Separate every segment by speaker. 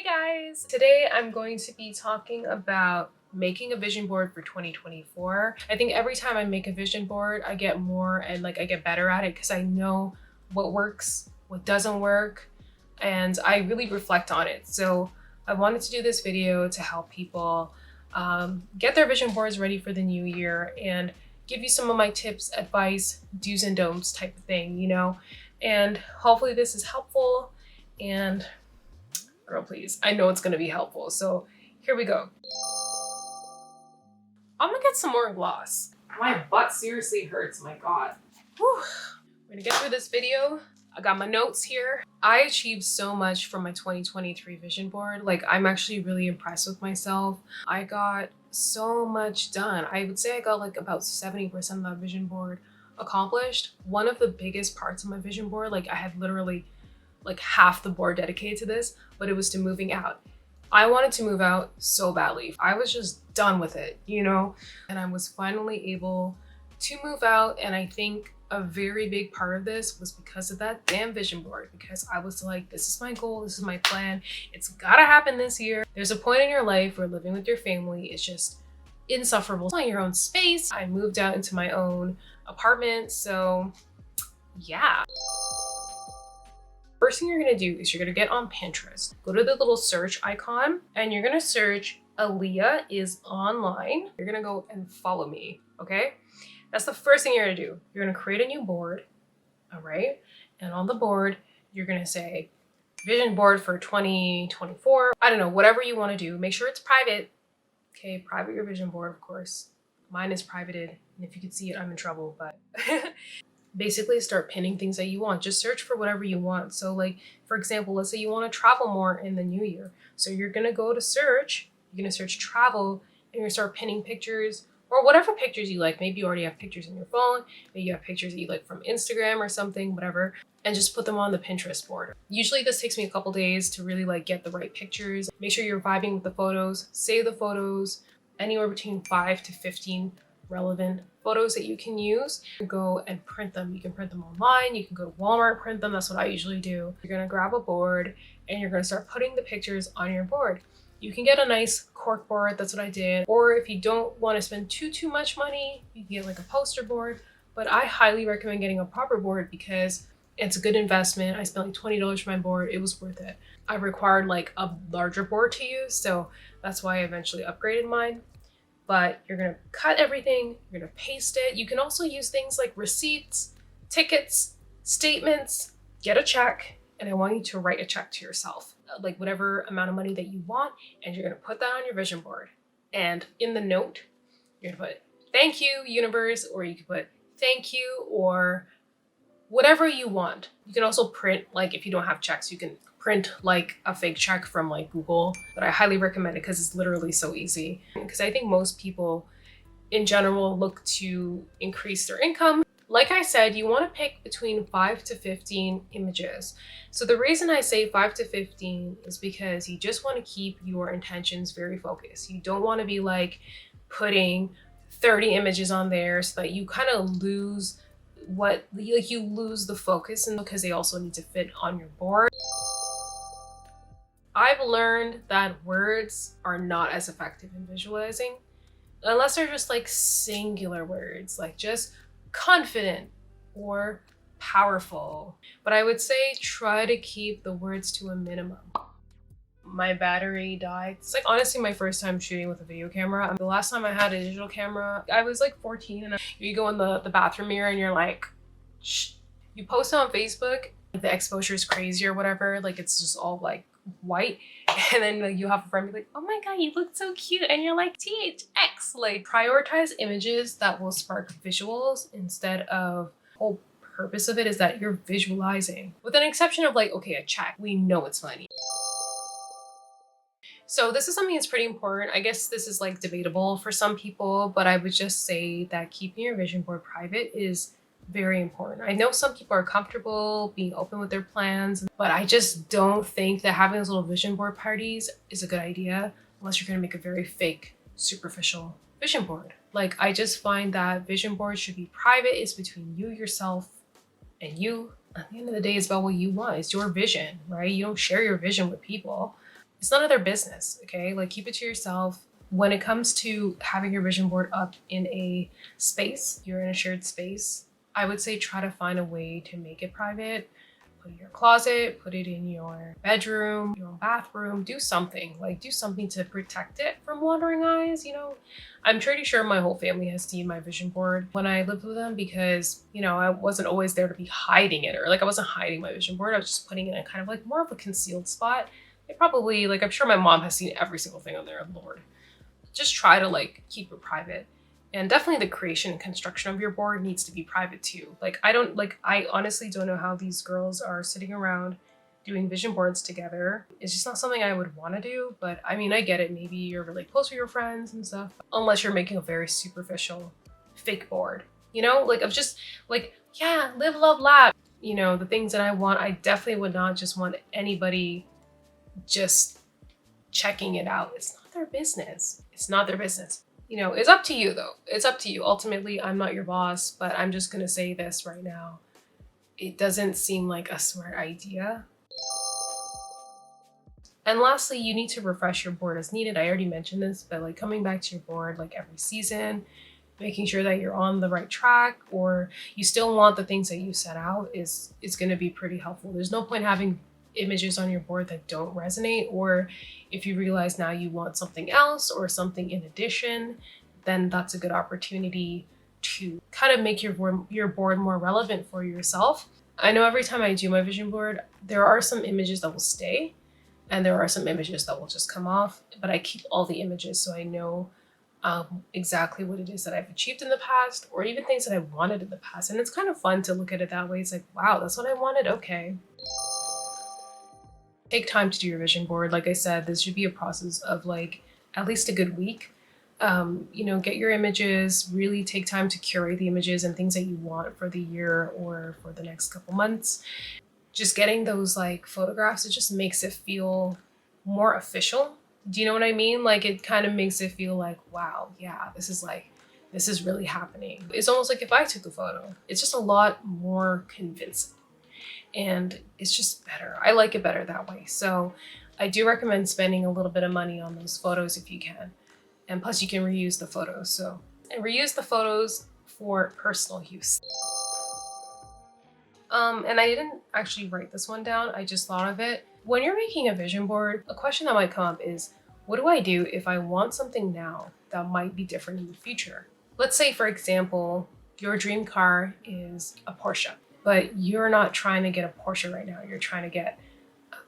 Speaker 1: guys! Today I'm going to be talking about making a vision board for 2024. I think every time I make a vision board, I get more and I get better at it because I know what works, what doesn't work, and I really reflect on it. So I wanted to do this video to help people get their vision boards ready for the new year and give you some of my tips, advice, do's and don'ts type of thing, and hopefully this is helpful. And girl, please, I know it's gonna be helpful. So here we go. I'm gonna get some more gloss. My butt seriously hurts, my God. Whew. We're gonna get through this video. I got my notes here. I achieved so much from my 2023 vision board. I'm actually really impressed with myself. I got so much done. I would say I got about 70% of that vision board accomplished. One of the biggest parts of my vision board, I had literally half the board dedicated to this, but it was to moving out. I wanted to move out so badly. I was just done with it, and I was finally able to move out. And I think a very big part of this was because of that damn vision board, because I was like, this is my goal, this is my plan, it's gotta happen this year. There's a point in your life where living with your family is just insufferable. On your own space. I moved out into my own apartment, so yeah. First thing you're gonna do is you're gonna get on Pinterest. Go to the little search icon and you're gonna search Aaliyah is online. You're gonna go and follow me, okay? That's the first thing you're gonna do. You're gonna create a new board, all right? And on the board, you're gonna say vision board for 2024. I don't know, whatever you wanna do. Make sure it's private. Okay, private your vision board, of course. Mine is privated, and if you can see it, I'm in trouble, but basically start pinning things that you want. Just search for whatever you want. So for example, let's say you want to travel more in the new year. So you're going to go to search, you're going to search travel, and you're going to start pinning pictures or whatever pictures you like. Maybe you already have pictures in your phone. Maybe you have pictures that you like from Instagram or something, whatever, and just put them on the Pinterest board. Usually this takes me a couple days to really get the right pictures. Make sure you're vibing with the photos, save the photos, anywhere between 5 to 15 relevant photos that you can use. Go and print them. You can print them online. You can go to Walmart, print them. That's what I usually do. You're gonna grab a board and you're gonna start putting the pictures on your board. You can get a nice cork board. That's what I did. Or if you don't want to spend too much money, you can get a poster board. But I highly recommend getting a proper board because it's a good investment. I spent $20 for my board. It was worth it. I required a larger board to use, so that's why I eventually upgraded mine. But you're gonna cut everything, you're gonna paste it. You can also use things like receipts, tickets, statements, get a check, and I want you to write a check to yourself, whatever amount of money that you want, and you're gonna put that on your vision board. And in the note, you're gonna put, thank you, universe, or you can put thank you, or whatever you want. You can also print, if you don't have checks, you can print a fake check from Google, but I highly recommend it because it's literally so easy. Because I think most people in general look to increase their income. Like I said, you want to pick between 5 to 15 images. So the reason I say 5 to 15 is because you just want to keep your intentions very focused. You don't want to be putting 30 images on there so that you kind of lose you lose the focus, and because they also need to fit on your board. I've learned that words are not as effective in visualizing unless they're just singular words, just confident or powerful. But I would say try to keep the words to a minimum. My battery died. It's honestly my first time shooting with a video camera. The last time I had a digital camera, I was 14, and you go in the bathroom mirror and you're shh. You post it on Facebook, the exposure is crazy or whatever, it's just all white, and then you have a friend be oh my God, you look so cute, and you're THX. Prioritize images that will spark visuals instead of whole purpose of it is that you're visualizing, with an exception of okay, a check, we know it's money. So this is something that's pretty important. I guess this is debatable for some people, but I would just say that keeping your vision board private is very important. I know some people are comfortable being open with their plans, but I just don't think that having those little vision board parties is a good idea unless you're gonna make a very fake, superficial vision board. I just find that vision boards should be private. It's between you, yourself, and you. At the end of the day, it's about what you want. It's your vision, right? You don't share your vision with people. It's none of their business, okay? Like keep it to yourself. When it comes to having your vision board up in a space, you're in a shared space, I would say try to find a way to make it private. Put it in your closet, put it in your bedroom, your own bathroom, do something. Like do something to protect it from wandering eyes, you know? I'm pretty sure my whole family has seen my vision board when I lived with them because, you know, I wasn't always there to be hiding it, or like I wasn't hiding my vision board. I was just putting it in kind of like more of a concealed spot. They probably, like, I'm sure my mom has seen every single thing on there, Lord. Just try to like keep it private. And definitely the creation and construction of your board needs to be private too. Like I honestly don't know how these girls are sitting around doing vision boards together. It's just not something I would want to do, but I mean, I get it. Maybe you're really close with your friends and stuff, unless you're making a very superficial fake board, you know, like of just like, yeah, live, love, laugh. You know, the things that I want, I definitely would not just want anybody just checking it out. It's not their business. It's not their business. You know, it's up to you though. It's up to you. Ultimately, I'm not your boss, but I'm just gonna say this right now. It doesn't seem like a smart idea. And lastly, you need to refresh your board as needed. I already mentioned this, but like coming back to your board like every season, making sure that you're on the right track, or you still want the things that you set out is going to be pretty helpful. There's no point having images on your board that don't resonate, or if you realize now you want something else or something in addition, then that's a good opportunity to kind of make your board more relevant for yourself. I know every time I do my vision board, there are some images that will stay and there are some images that will just come off, but I keep all the images so I know exactly what it is that I've achieved in the past, or even things that I wanted in the past. And it's kind of fun to look at it that way. It's like, wow, that's what I wanted. Okay. Take time to do your vision board. Like I said, this should be a process of like at least a good week. You know, get your images, really take time to curate the images and things that you want for the year or for the next couple months. Just getting those like photographs, it just makes it feel more official. Do you know what I mean? Like it kind of makes it feel like, wow, yeah, this is really happening. It's almost like if I took a photo, it's just a lot more convincing. And it's just better. I like it better that way. So I do recommend spending a little bit of money on those photos if you can. And plus you can reuse the photos. So, and reuse the photos for personal use. And I didn't actually write this one down. I just thought of it. When you're making a vision board, a question that might come up is, what do I do if I want something now that might be different in the future? Let's say, for example, your dream car is a Porsche, but you're not trying to get a Porsche right now. You're trying to get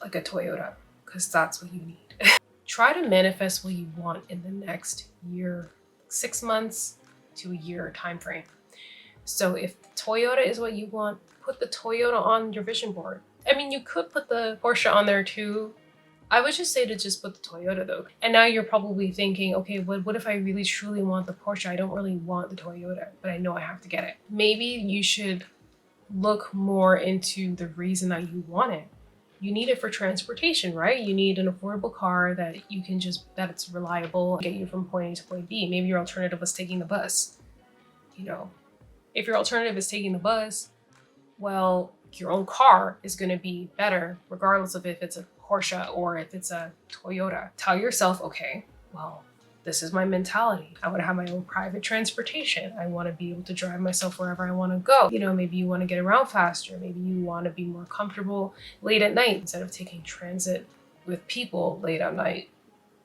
Speaker 1: like a Toyota because that's what you need. Try to manifest what you want in the next year, 6 months to a year time frame. So if Toyota is what you want, put the Toyota on your vision board. I mean, you could put the Porsche on there too. I would just say to just put the Toyota though. And now you're probably thinking, okay, what if I really truly want the Porsche? I don't really want the Toyota, but I know I have to get it. Maybe you should look more into the reason that you want it. You need it for transportation, right? You need an affordable car that you can that it's reliable, get you from point A to point B. Maybe your alternative was taking the bus. You know, if your alternative is taking the bus, well, your own car is going to be better regardless of if it's a Porsche or if it's a Toyota. Tell yourself, okay, well, this is my mentality. I want to have my own private transportation. I want to be able to drive myself wherever I want to go. You know, maybe you want to get around faster. Maybe you want to be more comfortable late at night instead of taking transit with people late at night.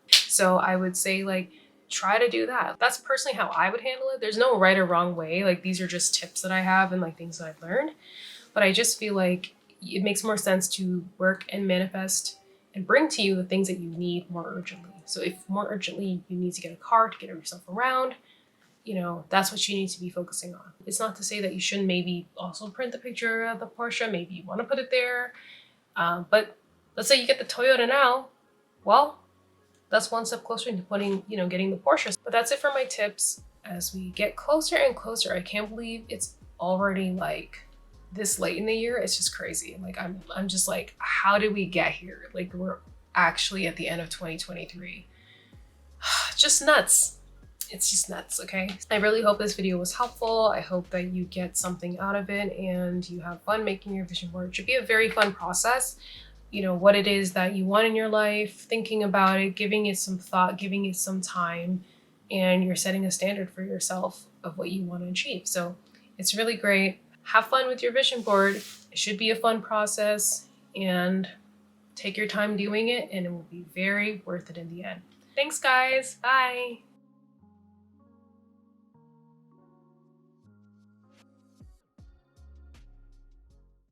Speaker 1: So I would say like, try to do that. That's personally how I would handle it. There's no right or wrong way. Like these are just tips that I have and like things that I've learned. But I just feel like it makes more sense to work and manifest and bring to you the things that you need more urgently. So if more urgently you need to get a car to get yourself around, you know, that's what you need to be focusing on. It's not to say that you shouldn't maybe also print the picture of the Porsche. Maybe you want to put it there. But let's say you get the Toyota now. Well, that's one step closer to getting the Porsche. But that's it for my tips. As we get closer and closer, I can't believe it's already like this late in the year. It's just crazy. Like I'm just like, how did we get here? Like we're actually at the end of 2023. Just nuts. It's just nuts, okay? I really hope this video was helpful. I hope that you get something out of it and you have fun making your vision board. It should be a very fun process. what it is that you want in your life, thinking about it, giving it some thought, giving it some time, and you're setting a standard for yourself of what you want to achieve. So it's really great. Have fun with your vision board. It should be a fun process, and take your time doing it, and it will be very worth it in the end. Thanks, guys. Bye.